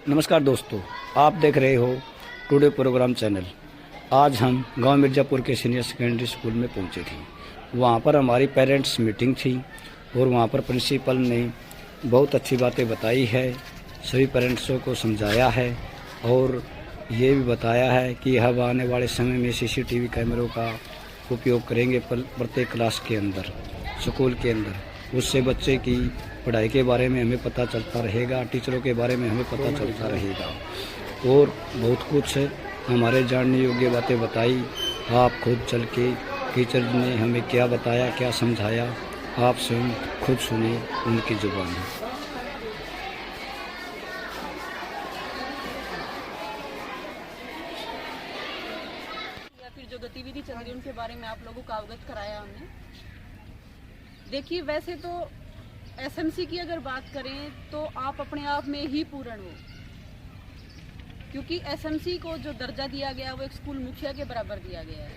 नमस्कार दोस्तों, आप देख रहे हो टुडे प्रोग्राम चैनल। आज हम गांव मिर्ज़ापुर के सीनियर सेकेंडरी स्कूल में पहुंचे थे। वहां पर हमारी पेरेंट्स मीटिंग थी और वहां पर प्रिंसिपल ने बहुत अच्छी बातें बताई है, सभी पेरेंट्सों को समझाया है और ये भी बताया है कि अब आने वाले समय में सीसीटीवी कैमरों का उपयोग करेंगे प्रत्येक क्लास के अंदर, स्कूल के अंदर। उससे बच्चे की पढ़ाई के बारे में हमें पता चलता रहेगा, टीचरों के बारे में हमें पता चलता रहेगा और बहुत कुछ हमारे जानने योग्य बातें बताई। आप खुद चल के टीचर ने हमें क्या बताया, क्या समझाया, आप स्वयं खुद सुने उनकी जुबान। या फिर जो गतिविधि चल रही है उनके बारे में आप लोगों को अवगत कराया हमने। देखिए, वैसे तो एसएमसी की अगर बात करें तो आप अपने आप में ही पूर्ण हो, क्योंकि एसएमसी को जो दर्जा दिया गया वो एक स्कूल मुखिया के बराबर दिया गया है।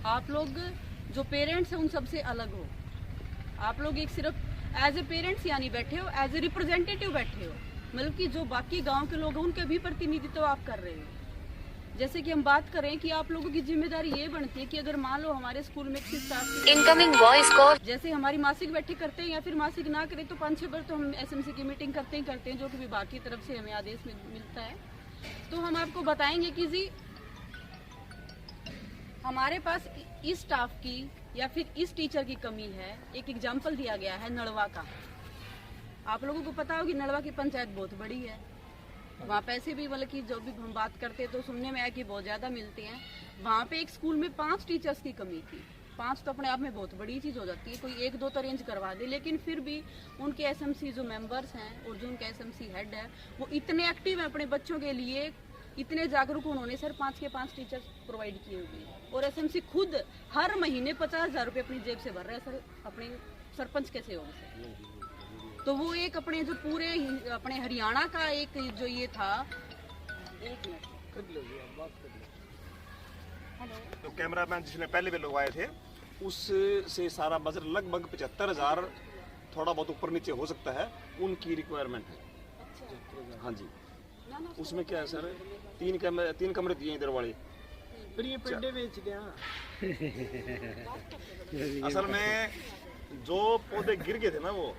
आप लोग जो पेरेंट्स हैं उन सबसे अलग हो। आप लोग एक सिर्फ एज ए पेरेंट्स यानी बैठे हो, एज ए रिप्रेजेंटेटिव बैठे हो, मतलब कि जो बाकी गांव के लोग हैं उनके भी प्रतिनिधित्व आप कर रहे हो। जैसे कि हम बात करें कि आप लोगों की जिम्मेदारी ये बनती है कि अगर मान लो हमारे स्कूल में स्टाफ इनकमिंग वॉइस कॉल, जैसे हमारी मासिक बैठक करते हैं या फिर मासिक ना करें तो 5-6 बार तो हम एसएमसी की मीटिंग करते हैं, जो कि विभाग की तरफ से हमें आदेश मिलता है। तो हम आपको बताएंगे कि जी हमारे पास इस स्टाफ की या फिर इस टीचर की कमी है। एक एग्जाम्पल दिया गया है नड़वा का। आप लोगों को पता होगी नड़वा की पंचायत बहुत बड़ी है, वहाँ पैसे भी मतलब कि जो भी हम बात करते हैं तो सुनने में आया कि बहुत ज़्यादा मिलते हैं। वहाँ पे एक स्कूल में 5 टीचर्स की कमी थी। 5 तो अपने आप में बहुत बड़ी चीज़ हो जाती है, कोई 1-2 तो अरेंज करवा दे, लेकिन फिर भी उनके एसएमसी जो मेंबर्स हैं और जो उनके एसएमसी हेड है वो इतने एक्टिव हैं अपने बच्चों के लिए, इतने जागरूक उन्होंने सर 5 के 5 टीचर्स प्रोवाइड किए हुए हैं। और एसएमसी खुद हर महीने 50,000 रुपये अपनी जेब से भर रहे हैं सर, अपने सरपंच के सहयोग से। तो वो एक अपने जो पूरे अपने हरियाणा का एक जो ये था, एक मिनट, तो कैमरामैन जिसने पहले भी लगवाए थे उससे सारा बजट लगभग 75,000, थोड़ा बहुत ऊपर नीचे हो सकता है, उनकी रिक्वायरमेंट है। हाँ जी, उसमें क्या है सर, 3 कमरे दिए इधर वाले, फिर ये पेड़े बेच गया। असल में जो पौधे गिर गए थे ना वो,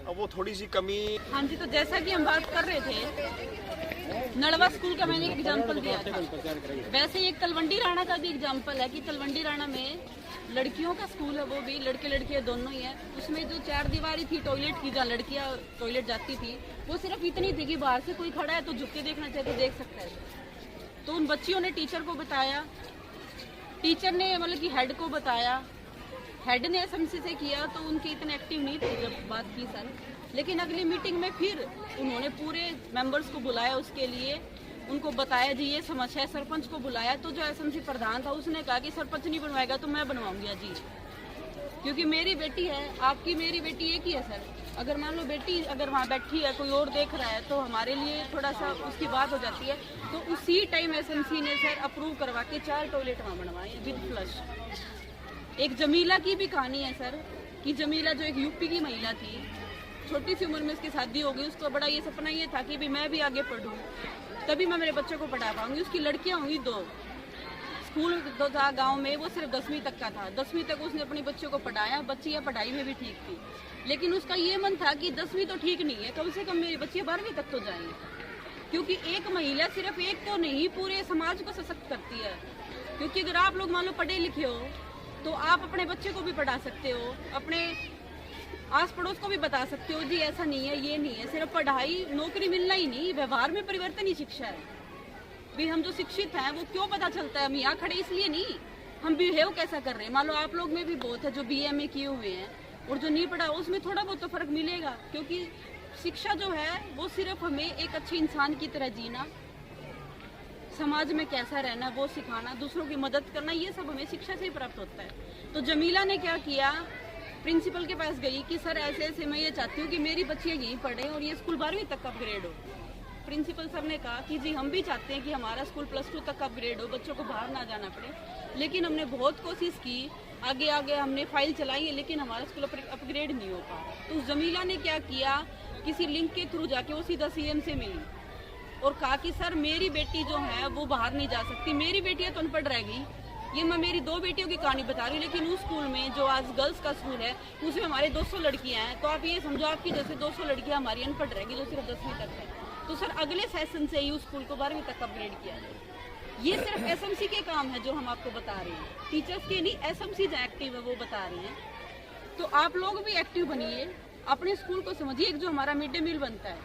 अब वो थोड़ी सी कमी। हाँ जी, तो जैसा कि हम बात कर रहे थे नड़वा स्कूल का मैंने एग्जाम्पल दिया था, वैसे एक तलवंडी राणा का भी एग्जाम्पल है कि तलवंडी राणा में लड़कियों का स्कूल है, वो भी लड़के लड़कियाँ दोनों ही है। उसमें जो 4 दीवारी थी टॉयलेट की, जहाँ लड़कियाँ टॉयलेट जाती थी, वो सिर्फ इतनी थी कि बाहर से कोई खड़ा है तो झुक के देखना चाहिए तो देख सकता है। तो उन बच्चियों ने टीचर को बताया, टीचर ने मतलब कि हेड को बताया, हेड ने एसएमसी से किया तो उनके इतने एक्टिव नहीं थे जब बात की सर। लेकिन अगली मीटिंग में फिर उन्होंने पूरे मेंबर्स को बुलाया, उसके लिए उनको बताया जी ये समस्या है। सरपंच को बुलाया तो जो एसएमसी प्रधान था उसने कहा कि सरपंच नहीं बनवाएगा तो मैं बनवाऊंगा जी, क्योंकि मेरी बेटी है, आपकी मेरी बेटी एक ही है सर। अगर मान लो बेटी अगर वहाँ बैठी है, कोई और देख रहा है तो हमारे लिए थोड़ा सा उसकी बात हो जाती है। तो उसी टाइम एसएमसी ने सर अप्रूव करवा के 4 टॉयलेट वहाँ बनवाए विद फ्लश। एक जमीला की भी कहानी है सर, कि जमीला जो एक यूपी की महिला थी, छोटी सी उम्र में उसकी शादी हो गई, उसका बड़ा ये सपना ये था कि भी मैं भी आगे पढ़ूं, तभी मैं मेरे बच्चों को पढ़ा पाऊंगी। उसकी लड़कियां हुई 2, स्कूल तो था गांव में, वो सिर्फ 10वीं तक का था। 10वीं तक उसने अपने बच्चों को पढ़ाया, बच्चियां पढ़ाई में भी ठीक थी, लेकिन उसका ये मन था कि 10वीं तो ठीक नहीं है, कम से कम मेरी बच्चियां 12वीं तक तो जाएंगी, क्योंकि एक महिला सिर्फ एक तो नहीं पूरे समाज को सशक्त करती है। क्योंकि अगर आप लोग मान लो पढ़े लिखे हो तो आप अपने बच्चे को भी पढ़ा सकते हो, अपने आस पड़ोस को भी बता सकते हो जी ऐसा नहीं है, ये नहीं है। सिर्फ पढ़ाई नौकरी मिलना ही नहीं, व्यवहार में परिवर्तन ही शिक्षा है। भी हम जो शिक्षित हैं वो क्यों पता चलता है, हम यहाँ खड़े इसलिए नहीं, हम बिहेव कैसा कर रहे हैं। मान लो आप लोग में भी बहुत है जो BA किए हुए हैं और जो नहीं पढ़ा, उसमें थोड़ा बहुत तो फर्क मिलेगा। क्योंकि शिक्षा जो है वो सिर्फ हमें एक अच्छे इंसान की तरह जीना, समाज में कैसा रहना वो सिखाना, दूसरों की मदद करना, ये सब हमें शिक्षा से ही प्राप्त होता है। तो जमीला ने क्या किया, प्रिंसिपल के पास गई कि सर ऐसे ऐसे मैं ये चाहती हूँ कि मेरी बच्चियाँ यहीं पढ़ें और ये स्कूल 12वीं तक का अपग्रेड हो। प्रिंसिपल सर ने कहा कि जी हम भी चाहते हैं कि हमारा स्कूल +2 तक का अपग्रेड हो, बच्चों को बाहर ना जाना पड़े। लेकिन हमने बहुत कोशिश की, आगे आगे हमने फाइल चलाई है, लेकिन हमारा स्कूल अपग्रेड नहीं हो पाया। तो जमीला ने क्या किया, किसी लिंक के थ्रू जाके वो सीधा CM से मिली और कहा कि सर मेरी बेटी जो है वो बाहर नहीं जा सकती, मेरी बेटी तो अनपढ़ रह गई। ये मैं मेरी 2 बेटियों की कहानी बता रही हूँ, लेकिन उस स्कूल में जो आज गर्ल्स का स्कूल है उसमें हमारे 200 लड़कियां हैं। तो आप ये समझो आपकी जैसे 200 लड़कियां हमारी अनपढ़ रहेगी जो सिर्फ 10वीं तक है। तो सर अगले सेशन से ही उस स्कूल को 12वीं तक अपग्रेड किया जाए। ये सिर्फ एसएमसी के काम है जो हम आपको बता रहे हैं, टीचर्स के नहीं, एसएमसी जो एक्टिव है वो बता रहे हैं। तो आप लोग भी एक्टिव बनिए, अपने स्कूल को समझिए। एक जो हमारा मिड डे मील बनता है,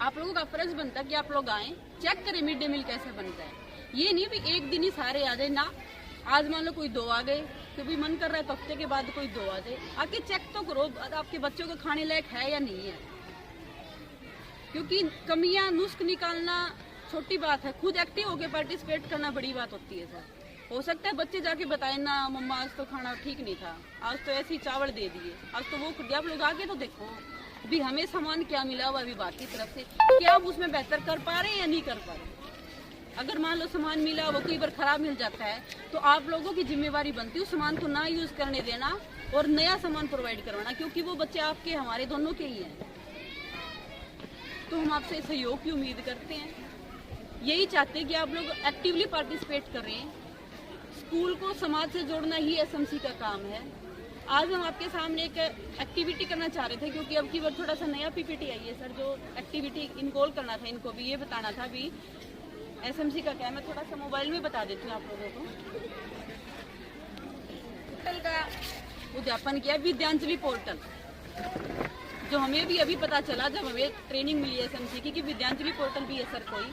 आप लोगों का फर्ज बनता है कि आप लोग आए, चेक करें मिड डे मील कैसे बनता है। ये नहीं भी एक दिन ही सारे आ जाए ना, आज मान लो कोई 2 आ गए, कभी मन कर रहा है तो हफ्ते के बाद कोई 2 आ जाए, आके चेक तो करो आपके बच्चों को खाने लायक है या नहीं है। क्योंकि कमियां नुस्ख निकालना छोटी बात है, खुद एक्टिव होकर पार्टिसिपेट करना बड़ी बात होती है सर। हो सकता है बच्चे जाके बताए ना मम्मा आज तो खाना ठीक नहीं था, आज तो ऐसे ही चावल दे दिए, आज तो वो खुद। आप लोग आके तो देखो भी हमें सामान क्या मिला हुआ विभाग की तरफ से, क्या आप उसमें बेहतर कर पा रहे हैं या नहीं कर पा रहे। अगर मान लो सामान मिला वो कई बार खराब मिल जाता है तो आप लोगों की जिम्मेवारी बनती है उस सामान को ना यूज करने देना और नया सामान प्रोवाइड करवाना, क्योंकि वो बच्चे आपके हमारे दोनों के ही हैं। तो हम आपसे सहयोग की उम्मीद करते हैं, यही चाहते हैं कि आप लोग एक्टिवली पार्टिसिपेट करें। स्कूल को समाज से जोड़ना ही एसएमसी का काम है। आज हम आपके सामने एक एक्टिविटी करना चाह रहे थे, क्योंकि अब की बार थोड़ा सा नया पीपीटी आई है सर, जो एक्टिविटी इनरोल करना था, इनको भी ये बताना था भी एसएमसी का क्या है। मैं थोड़ा सा मोबाइल में बता देती हूँ आप लोगों को। पोर्टल का उद्यापन किया विद्यांजलि पोर्टल, जो हमें भी अभी पता चला जब हमें ट्रेनिंग मिली है एसएमसी की कि विद्यांजलि पोर्टल भी है सर कोई,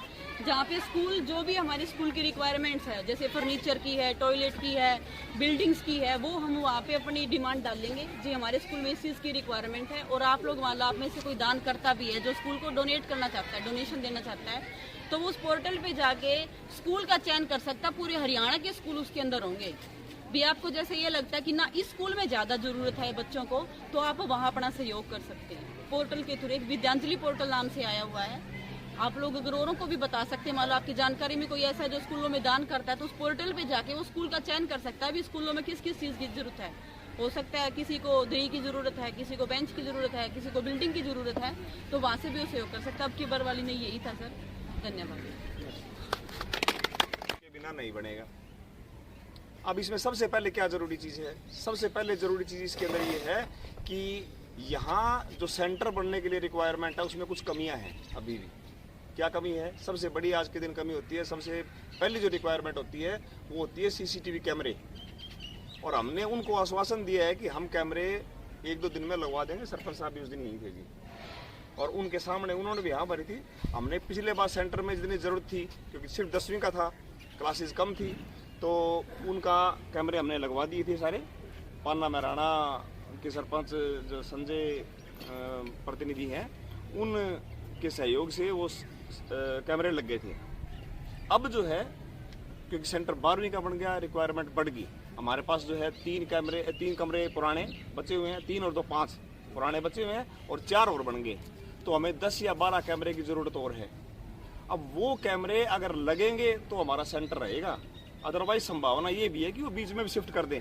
जहाँ पे स्कूल जो भी हमारे स्कूल की रिक्वायरमेंट्स है, जैसे फर्नीचर की है, टॉयलेट की है, बिल्डिंग्स की है, वो हम वहाँ पे अपनी डिमांड डालेंगे जी हमारे स्कूल में इस चीज़ की रिक्वायरमेंट है। और आप लोग मान लो आप में से कोई दान करता भी है जो स्कूल को डोनेट करना चाहता है, डोनेशन देना चाहता है, तो वो उस पोर्टल पे जाके स्कूल का चयन कर सकता है। पूरे हरियाणा के स्कूल उसके अंदर होंगे भी। आपको जैसे ये लगता है कि ना इस स्कूल में ज़्यादा ज़रूरत है बच्चों को, तो आप वहाँ अपना सहयोग कर सकते हैं पोर्टल के थ्रू। एक विद्यांजलि पोर्टल नाम से आया हुआ है, आप लोग अगर औरों को भी बता सकते हैं, मान लो आपकी जानकारी में कोई ऐसा है जो स्कूलों में दान करता है, तो उस पोर्टल पे जाके वो स्कूल का चयन कर सकता है भी स्कूलों में किस किस चीज़ की जरूरत है। हो सकता है किसी को दही की ज़रूरत है, किसी को बेंच की ज़रूरत है, किसी को बिल्डिंग की ज़रूरत है, तो वहाँ से भी वो सहयोग कर सकता है। अब की बार वाली नहीं यही था सर, धन्यवाद। के बिना नहीं बनेगा। अब इसमें सबसे पहले क्या जरूरी चीज़ है? सबसे पहले जरूरी चीज़ इसके अंदर ये है कि यहाँ जो सेंटर बनने के लिए रिक्वायरमेंट है उसमें कुछ कमियां हैं अभी भी। क्या कमी है? सबसे बड़ी आज के दिन कमी होती है, सबसे पहली जो रिक्वायरमेंट होती है वो होती है सीसीटीवी कैमरे। और हमने उनको आश्वासन दिया है कि हम कैमरे 1-2 दिन में लगवा देंगे। सरपंच साहब भी उस दिन नहीं थे जी, और उनके सामने उन्होंने भी हाँ भरी थी। हमने पिछले बार सेंटर में जितनी ज़रूरत थी, क्योंकि सिर्फ 10वीं का था, क्लासेस कम थी, तो उनका कैमरे हमने लगवा दिए थे सारे। पान्ना महराणा के सरपंच जो संजय प्रतिनिधि हैं, उनके सहयोग से वो कैमरे लग गए थे। अब जो है क्योंकि सेंटर 12वीं का बन गया, रिक्वायरमेंट बढ़ गई। हमारे पास जो है 3 कमरे पुराने बचे हुए हैं, 3 और 2 5 पुराने बचे हुए हैं, और 4 और बन गए। तो हमें 10 या 12 कैमरे की ज़रूरत और है। अब वो कैमरे अगर लगेंगे तो हमारा सेंटर रहेगा, अदरवाइज संभावना ये भी है कि वो बीच में भी शिफ्ट कर दें।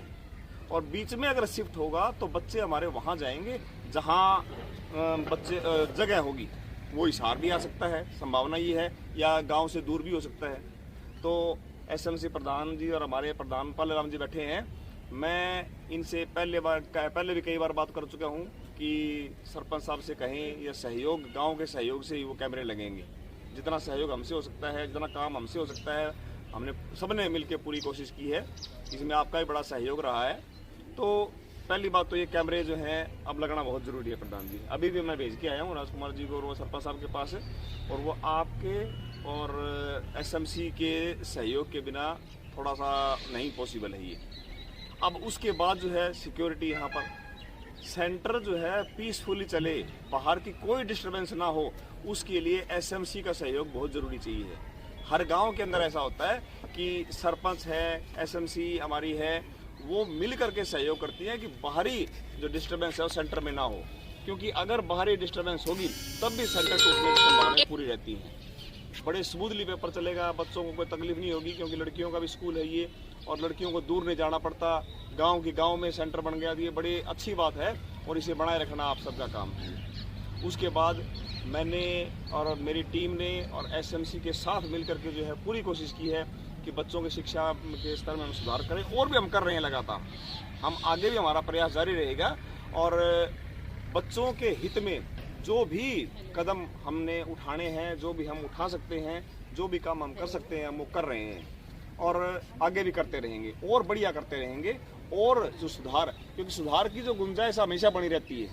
और बीच में अगर शिफ्ट होगा तो बच्चे हमारे वहाँ जाएंगे जहाँ बच्चे जगह होगी। वो हिसार भी आ सकता है, संभावना ये है, या गांव से दूर भी हो सकता है। तो एसएमसी प्रधान जी और हमारे प्रधान पालेराम जी बैठे हैं। मैं इनसे पहले भी कई बार बात कर चुका हूँ कि सरपंच साहब से कहें या सहयोग, गांव के सहयोग से ही वो कैमरे लगेंगे। जितना सहयोग हमसे हो सकता है, जितना काम हमसे हो सकता है, हमने सबने मिलकर पूरी कोशिश की है। इसमें आपका भी बड़ा सहयोग रहा है। तो पहली बात तो ये कैमरे जो हैं अब लगना बहुत ज़रूरी है प्रधान जी। अभी भी मैं भेज के आया हूँ राजकुमार जी को और वो सरपंच साहब के पास, और वो आपके और एसएमसी के सहयोग के बिना थोड़ा सा नहीं पॉसिबल है ये। अब उसके बाद जो है सिक्योरिटी, यहाँ पर सेंटर जो है पीसफुली चले, बाहर की कोई डिस्टर्बेंस ना हो, उसके लिए एसएमसी का सहयोग बहुत ज़रूरी चाहिए। हर गांव के अंदर ऐसा होता है कि सरपंच है, एसएमसी हमारी है, वो मिल करके सहयोग करती है कि बाहरी जो डिस्टर्बेंस है वो सेंटर में ना हो। क्योंकि अगर बाहरी डिस्टर्बेंस होगी तब भी सेंटर टूटने की संभावनाएं पूरी रहती हैं। बड़े स्मूथली पेपर चलेगा, बच्चों को कोई तकलीफ नहीं होगी, क्योंकि लड़कियों का भी स्कूल है ये, और लड़कियों को दूर नहीं जाना पड़ता। गांव में सेंटर बन गया, ये बड़ी अच्छी बात है और इसे बनाए रखना आप सबका काम है। उसके बाद मैंने और मेरी टीम ने और एसएमसी के साथ मिलकर के जो है पूरी कोशिश की है कि बच्चों की शिक्षा के स्तर में हम सुधार करें, और भी हम कर रहे हैं लगातार। हम आगे भी हमारा प्रयास जारी रहेगा और बच्चों के हित में जो भी कदम हमने उठाने हैं, जो भी हम उठा सकते हैं, जो भी काम हम कर सकते हैं, हम वो कर रहे हैं और आगे भी करते रहेंगे और बढ़िया करते रहेंगे। और जो सुधार, क्योंकि सुधार की जो गुंजाइश हमेशा बनी रहती है,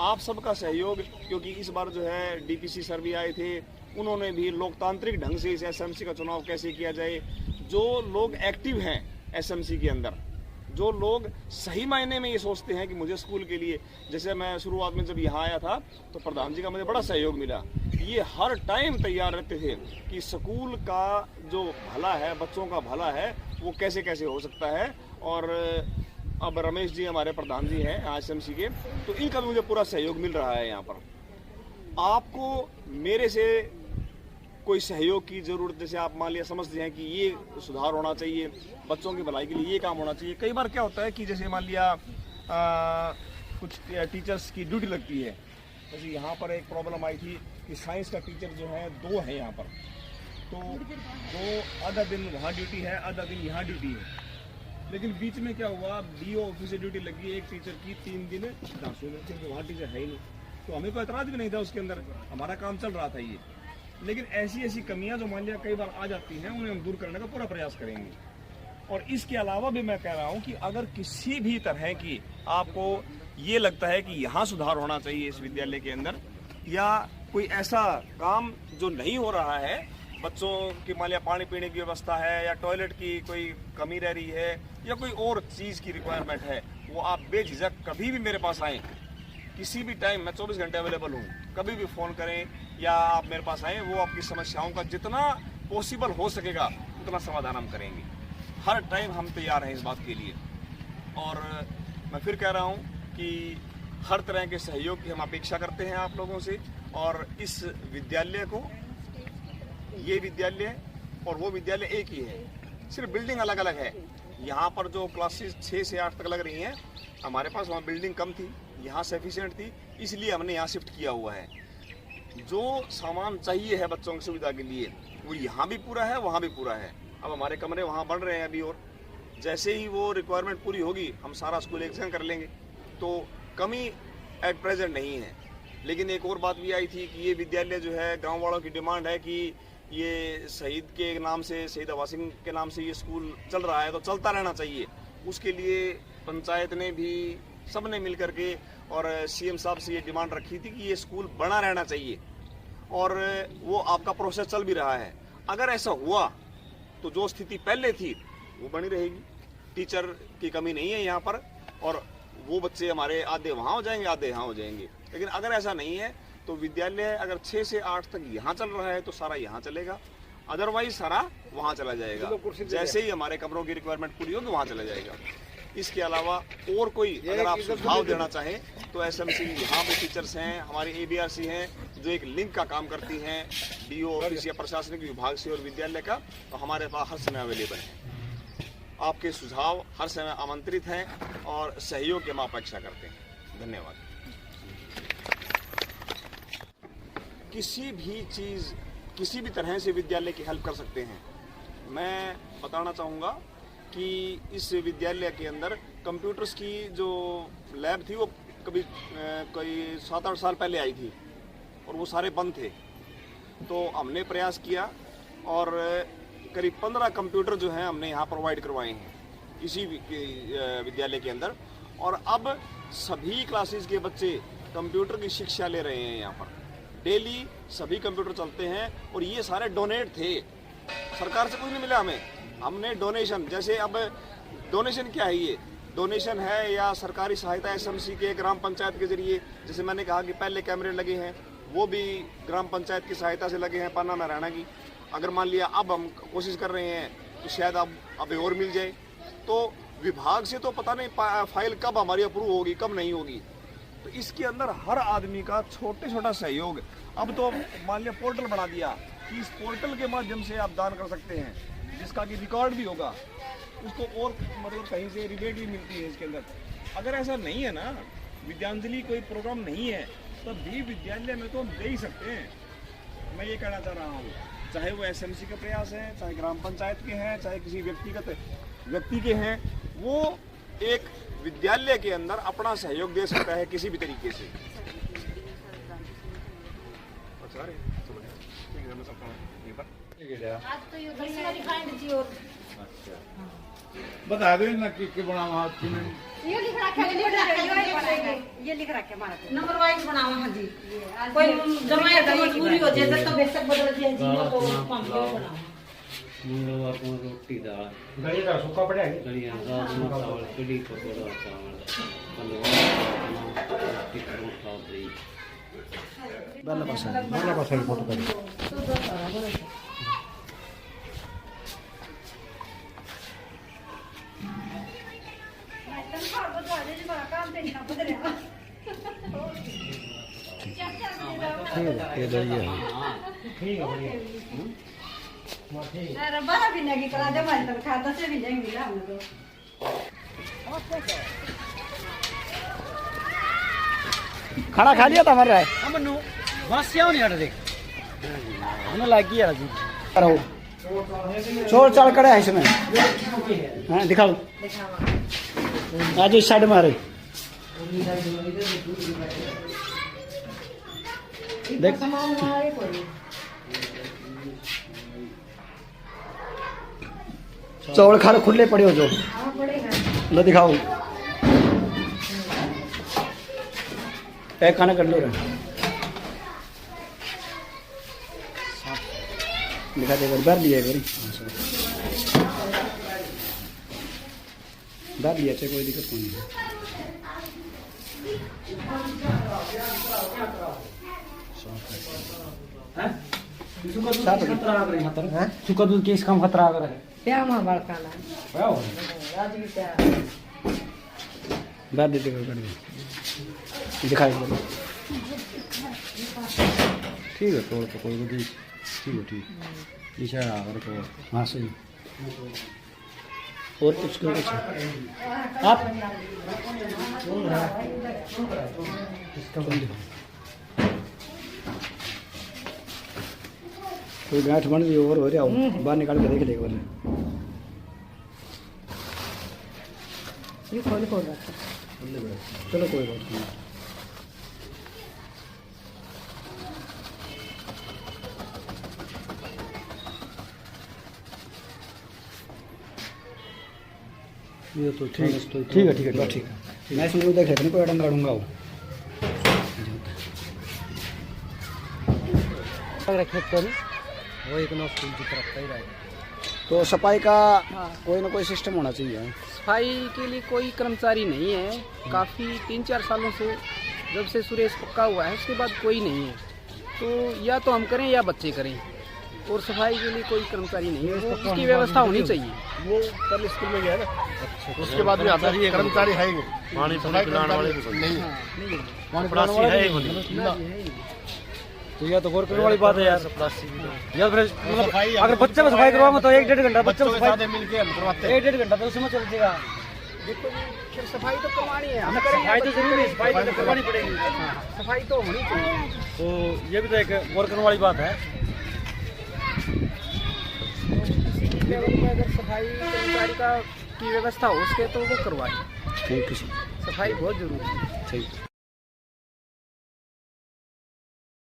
आप सबका सहयोग, क्योंकि इस बार जो है डीपीसी सर भी आए थे, उन्होंने भी लोकतांत्रिक ढंग से इस एसएमसी का चुनाव कैसे किया जाए, जो लोग एक्टिव हैं एसएमसी के अंदर, जो लोग सही मायने में ये सोचते हैं कि मुझे स्कूल के लिए, जैसे मैं शुरुआत में जब यहाँ आया था तो प्रधान जी का मुझे बड़ा सहयोग मिला। ये हर टाइम तैयार रहते थे कि स्कूल का जो भला है, बच्चों का भला है, वो कैसे कैसे हो सकता है। और अब रमेश जी हमारे प्रधान जी हैं एसएमसी के, तो इनका भी मुझे पूरा सहयोग मिल रहा है। यहाँ पर आपको मेरे से कोई सहयोग की जरूरत, जैसे आप मान लिया समझते हैं कि ये सुधार होना चाहिए, बच्चों की भलाई के लिए ये काम होना चाहिए। कई बार क्या होता है कि जैसे मान लिया कुछ टीचर्स की ड्यूटी लगती है, जैसे यहाँ पर एक प्रॉब्लम आई थी कि साइंस का टीचर जो है 2 है यहाँ पर, तो 2 आधा दिन वहाँ ड्यूटी है, आधा दिन यहाँ ड्यूटी है। लेकिन बीच में क्या हुआ, डीओ ऑफिस से ड्यूटी लगी एक टीचर की 3 दिन दासों में, क्योंकि वहाँ टीचर है ही नहीं, तो हमें कोई एतराज भी नहीं था उसके अंदर, हमारा काम चल रहा था ये। लेकिन ऐसी ऐसी कमियां जो मान लिया कई बार आ जाती हैं, उन्हें हम दूर करने का पूरा प्रयास करेंगे। और इसके अलावा भी मैं कह रहा हूं कि अगर किसी भी तरह की आपको ये लगता है कि यहाँ सुधार होना चाहिए इस विद्यालय के अंदर, या कोई ऐसा काम जो नहीं हो रहा है, बच्चों की मान लिया पानी पीने की व्यवस्था है या टॉयलेट की कोई कमी रह रही है या कोई और चीज़ की रिक्वायरमेंट है, वो आप बेझिझक कभी भी मेरे पास आएँ, किसी भी टाइम मैं 24 घंटे अवेलेबल हूँ, कभी भी फ़ोन करें या आप मेरे पास आएँ, वो आपकी समस्याओं का जितना पॉसिबल हो सकेगा उतना समाधान हम करेंगे। हर टाइम हम तैयार हैं इस बात के लिए। और मैं फिर कह रहा हूँ कि हर तरह के सहयोग की हम अपेक्षा करते हैं आप लोगों से। और इस विद्यालय को, ये विद्यालय और वो विद्यालय एक ही है, सिर्फ बिल्डिंग अलग अलग है। यहाँ पर जो क्लासेस 6 से 8 तक लग रही हैं, हमारे पास वहाँ बिल्डिंग कम थी, यहाँ सफिशिएंट थी, इसलिए हमने यहाँ शिफ्ट किया हुआ है। जो सामान चाहिए है बच्चों की सुविधा के लिए वो यहाँ भी पूरा है, वहाँ भी पूरा है। अब हमारे कमरे वहाँ बढ़ रहे हैं अभी, और जैसे ही वो रिक्वायरमेंट पूरी होगी हम सारा स्कूल एक संग कर लेंगे, तो कमी एट प्रेजेंट नहीं है। लेकिन एक और बात भी आई थी कि ये विद्यालय जो है, गाँव वालों की डिमांड है कि ये शहीद के नाम से, शहीद अवा सिंह के नाम से ये स्कूल चल रहा है, तो चलता रहना चाहिए। उसके लिए पंचायत ने भी, सब ने मिल करके और सीएम साहब से ये डिमांड रखी थी कि ये स्कूल बना रहना चाहिए, और वो आपका प्रोसेस चल भी रहा है। अगर ऐसा हुआ तो जो स्थिति पहले थी वो बनी रहेगी, टीचर की कमी नहीं है यहाँ पर, और वो बच्चे हमारे आधे वहाँ हो जाएंगे, आधे यहाँ हो जाएंगे। लेकिन अगर ऐसा नहीं है तो विद्यालय अगर 6 से 8 तक यहाँ चल रहा है तो सारा यहाँ चलेगा, अदरवाइज सारा वहाँ चला जाएगा। जैसे ही हमारे कमरों की रिक्वायरमेंट पूरी होगी वहाँ चला जाएगा। इसके अलावा और कोई अगर आप सुझाव देना चाहें तो एसएमसी, यहाँ पे टीचर्स हैं, हमारी एबीआरसी हैं जो एक लिंक का काम करती हैं डीओ ऑफिस या प्रशासनिक विभाग से और विद्यालय का, तो हमारे पास हर समय अवेलेबल है। आपके सुझाव हर समय आमंत्रित हैं और सहयोग की हम अपेक्षा करते हैं। धन्यवाद। किसी भी चीज़, किसी भी तरह से विद्यालय की हेल्प कर सकते हैं। मैं बताना चाहूँगा कि इस विद्यालय के अंदर कंप्यूटर्स की जो लैब थी वो कभी कोई 7-8 साल पहले आई थी और वो सारे बंद थे, तो हमने प्रयास किया और करीब 15 कंप्यूटर जो हैं हमने यहाँ प्रोवाइड करवाए हैं इसी विद्यालय के अंदर। और अब सभी क्लासेस के बच्चे कंप्यूटर की शिक्षा ले रहे हैं। यहाँ पर डेली सभी कंप्यूटर चलते हैं और ये सारे डोनेट थे, सरकार से कुछ नहीं मिला हमें, हमने डोनेशन, जैसे अब डोनेशन क्या है, ये डोनेशन है या सरकारी सहायता एसएमसी के ग्राम पंचायत के जरिए, जैसे मैंने कहा कि पहले कैमरे लगे हैं वो भी ग्राम पंचायत की सहायता से लगे हैं पन्ना में रहना की। अगर मान लिया अब हम कोशिश कर रहे हैं कि शायद अब और मिल जाए, तो विभाग से तो पता नहीं फाइल कब हमारी अप्रूव होगी कब नहीं होगी, तो इसके अंदर हर आदमी का छोटा सहयोग। अब तो मान लिया पोर्टल बना दिया कि इस पोर्टल के माध्यम से आप दान कर सकते हैं, जिसका कि रिकॉर्ड भी होगा, उसको और मतलब कहीं से रिबेट भी मिलती है इसके अंदर। अगर ऐसा नहीं है ना, विद्यांजलि कोई प्रोग्राम नहीं है तभी विद्यालय में तो हम दे ही सकते हैं। मैं ये कहना चाह रहा हूँ, चाहे वो एसएमसी का प्रयास है, चाहे ग्राम पंचायत के हैं, चाहे किसी व्यक्तिगत व्यक्ति के हैं, वो एक विद्यालय के अंदर अपना सहयोग दे सकता है किसी भी तरीके से। बता दो ना कि बनावा ये लिख रखा है, ये लिख रखा है हमारा नंबर वाइज बनावा। हाँ जी, कोई जमायत मजबूरी हो जाए तो बेशक बदल दिया जी तो बनावा। मंगलवार को रोटी दाल गली का सूखा पड़ा है, गलियां दाल चावल कड़ी पकौड़ा चावल रोटी परोठा दही बाला पासा माला पास वाली फोटो कर ये दलिया है। ठीक है बढ़िया। बाहर भी नहीं करा दे हमारी तरफ खाता से भी नहीं मिला हमको। खाना खा लिया था हमारा है हमनु बस क्यों नहीं हट देख हमें लग गया जी। करो चोर चाल करे है इसमें। हाँ दिखाओ आज इस साइड मारे देख चौड़ खार खुले पड़े हो जो लो दिखाओ एक खाना कर लो रे दिखा दे बार दिया करी बार दिया चाहे कोई दिक्कत नहीं है। सुका दूध केस कम खतरा आ रहा है क्या मां बड़काला आज भी क्या बार देते कर दे दिखाई दे ठीक है तोड़ तो कोई भी ठीक है ठीक इशारा और तो हाँ सही और कुछ क्यों कुछ आप कोई गांठ बन गई और हो रहा हूँ बाहर निकाल के देख लेगा बोले ये खोल खोल चलो कोई बात नहीं। ये तो ठीक है ठीक है ठीक है ठीक है मैं इसमें देख लेते कोई अड़ंगा अड़ूंगा वो रखे तो वो एक नौ स्कूल की तरफ का ही रहेगा। तो सफाई का कोई ना कोई सिस्टम होना चाहिए। सफाई के लिए कोई कर्मचारी नहीं है, काफ़ी 3-4 सालों से जब से सुरेश पक्का हुआ है उसके बाद कोई नहीं है, तो या तो हम करें या बच्चे करें, और सफाई के लिए कोई कर्मचारी नहीं है, वो उसकी व्यवस्था होनी चाहिए। वो कल स्कूल में गया ना, उसके बाद में आता है कर्मचारी है ही नहीं, पानी पिलाने वाले नहीं पानी पिलाने वाले है ही नहीं। तो यह तो गौर करने वाली बात है यार। या फिर मतलब अगर बच्चे को सफाई करवाओगे तो 1-1.5 घंटा बच्चे को सफाई मिलके हम करवाते हैं। 1-1.5 घंटा तो उसमें चल जाएगा। देखो जी, फिर सफाई तो करवानी है, हम सफाई तो जरूरी है, सफाई तो करवानी पड़ेगी। सफाई तो होनी चाहिए। तो ये भी तो एक गौर करने वाली बात है। अगर सफाई कर्मचारी का की व्यवस्था हो सके तो वो करवाए। थैंक यू सफाई बहुत जरूरी है। Thank you.